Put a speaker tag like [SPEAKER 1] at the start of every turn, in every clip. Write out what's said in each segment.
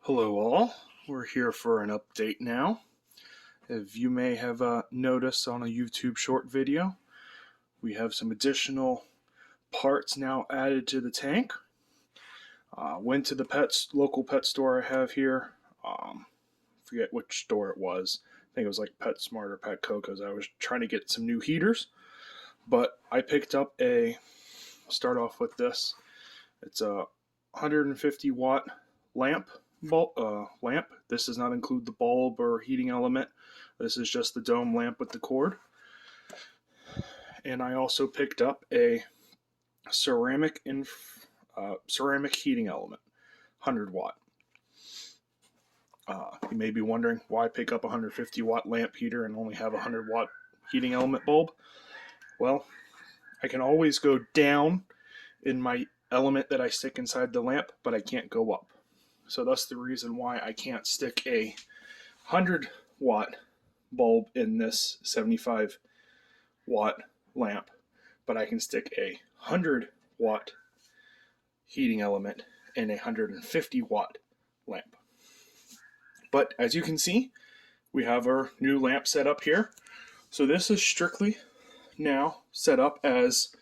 [SPEAKER 1] Hello all, we're here for an update now. As you may have noticed on a YouTube short video, we have some additional parts now added to the tank. Went to the local pet store I have here. Forget which store it was. I think it was like PetSmart or Petco because I was trying to get some new heaters. But I picked up start off with this. It's a 150 watt lamp. Lamp. This does not include the bulb or heating element. This is just the dome lamp with the cord. And I also picked up a ceramic heating element, 100 watt. You may be wondering why pick up a 150 watt lamp heater and only have a 100 watt heating element bulb. Well, I can always go down in my element that I stick inside the lamp, but I can't go up. So that's the reason why I can't stick a 100 watt bulb in this 75 watt lamp, but I can stick a 100 watt heating element in a 150 watt lamp. But as you can see, we have our new lamp set up here. So this is strictly now set up as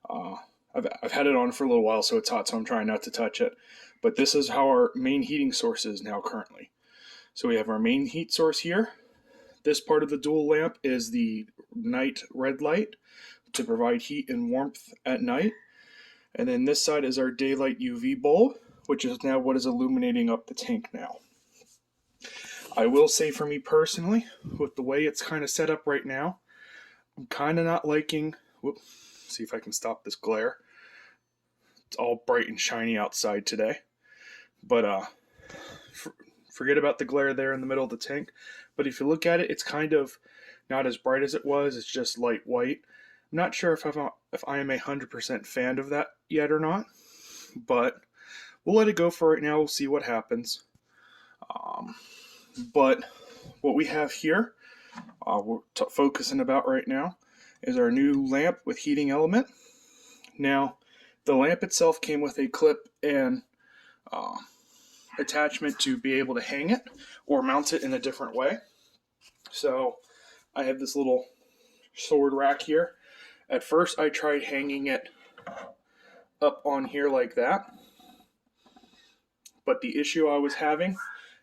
[SPEAKER 1] I've had it on for a little while, so it's hot, so I'm trying not to touch it. But this is how our main heating source is now currently. So we have our main heat source here. This part of the dual lamp is the night red light to provide heat and warmth at night. And then this side is our daylight UV bulb, which is now what is illuminating up the tank now. I will say for me personally, with the way it's kind of set up right now, I'm kind of not liking, see if I can stop this glare. It's all bright and shiny outside today. But forget about the glare there in the middle of the tank. But if you look at it, it's kind of not as bright as it was. It's just light white. I'm not sure if I am 100% fan of that yet or not. But we'll let it go for right now. We'll see what happens. But what we have here, we're focusing about right now, is our new lamp with heating element. Now, the lamp itself came with a clip and attachment to be able to hang it or mount it in a different way. So I have this little sword rack here. At first I tried hanging it up on here like that, but the issue I was having,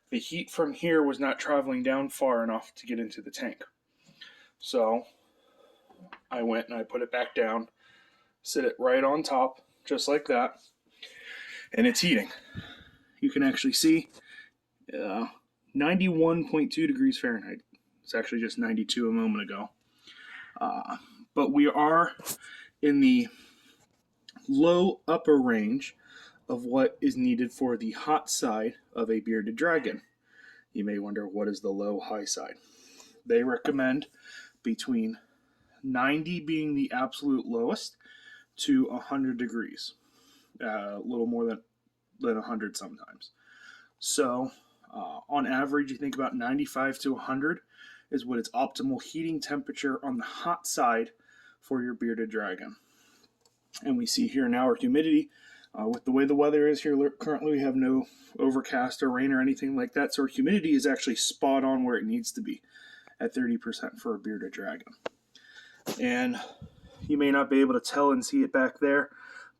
[SPEAKER 1] the heat from here was not traveling down far enough to get into the tank. So I went and I put it back down, sit it right on top, just like that, and it's heating. You can actually see 91.2 degrees Fahrenheit. It's actually just 92 a moment ago. But we are in the low upper range of what is needed for the hot side of a bearded dragon. You may wonder, what is the low high side? They recommend between 90 being the absolute lowest to 100 degrees. A little more than 100 sometimes. So on average, you think about 95 to 100 is what its optimal heating temperature on the hot side for your bearded dragon. And we see here now our humidity. With the way the weather is here currently, we have no overcast or rain or anything like that. So our humidity is actually spot on where it needs to be at 30% for a bearded dragon. And you may not be able to tell and see it back there,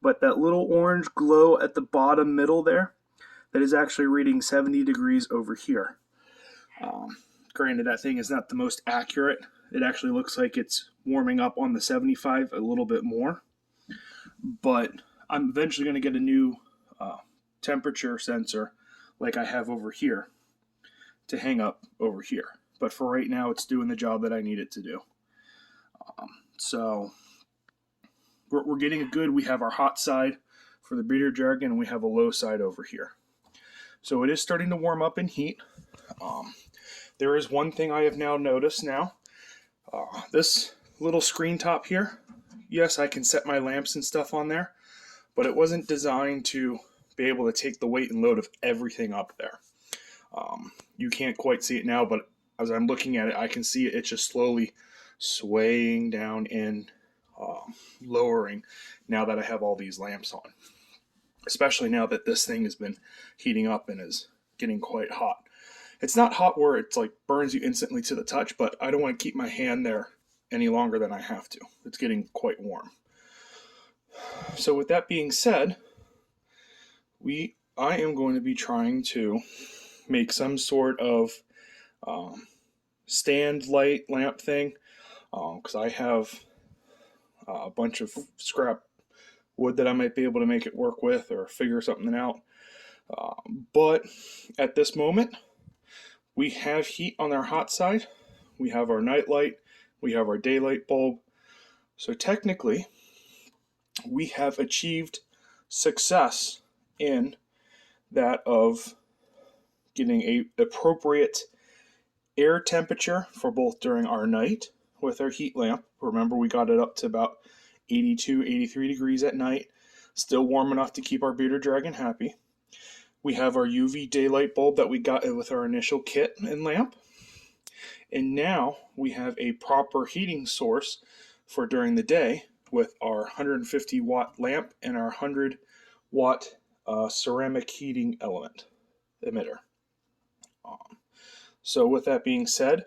[SPEAKER 1] but that little orange glow at the bottom middle there, that is actually reading 70 degrees over here. Granted, that thing is not the most accurate. It actually looks like it's warming up on the 75 a little bit more. But I'm eventually going to get a new temperature sensor like I have over here to hang up over here. But for right now, it's doing the job that I need it to do. So we're getting a good, we have our hot side for the bearded dragon, and we have a low side over here. So it is starting to warm up in heat. There is one thing I have now noticed now. This little screen top here, yes, I can set my lamps and stuff on there, but it wasn't designed to be able to take the weight and load of everything up there. You can't quite see it now, but as I'm looking at it, I can see it's just slowly swaying down and lowering now that I have all these lamps on. Especially now that this thing has been heating up and is getting quite hot. It's not hot where it's like burns you instantly to the touch, but I don't want to keep my hand there any longer than I have to. It's getting quite warm. So with that being said, I am going to be trying to make some sort of stand light lamp thing, because I have a bunch of scrap wood that I might be able to make it work with or figure something out. But at this moment, we have heat on our hot side. We have our night light. We have our daylight bulb. So technically, we have achieved success in that of getting a appropriate air temperature for both during our night with our heat lamp. Remember, we got it up to about 82, 83 degrees at night. Still warm enough to keep our bearded dragon happy. We have our UV daylight bulb that we got with our initial kit and lamp. And now we have a proper heating source for during the day with our 150 watt lamp and our 100 watt ceramic heating element emitter. So with that being said,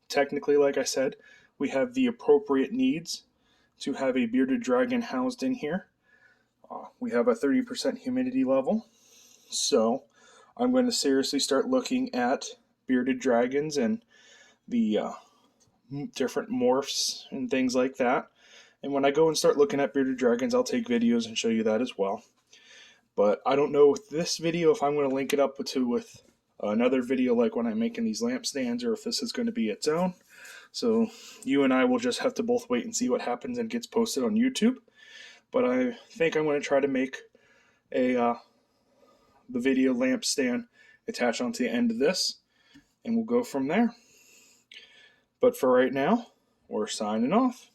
[SPEAKER 1] technically, like I said, we have the appropriate needs to have a bearded dragon housed in here. We have a 30% humidity level, so I'm going to seriously start looking at bearded dragons and the different morphs and things like that. And when I go and start looking at bearded dragons, I'll take videos and show you that as well. But I don't know with this video if I'm going to link it up with another video like when I'm making these lamp stands, or if this is going to be its own. So you and I will just have to both wait and see what happens and gets posted on YouTube. But I think I'm going to try to make the video lamp stand attached onto the end of this, and we'll go from there. But for right now, we're signing off.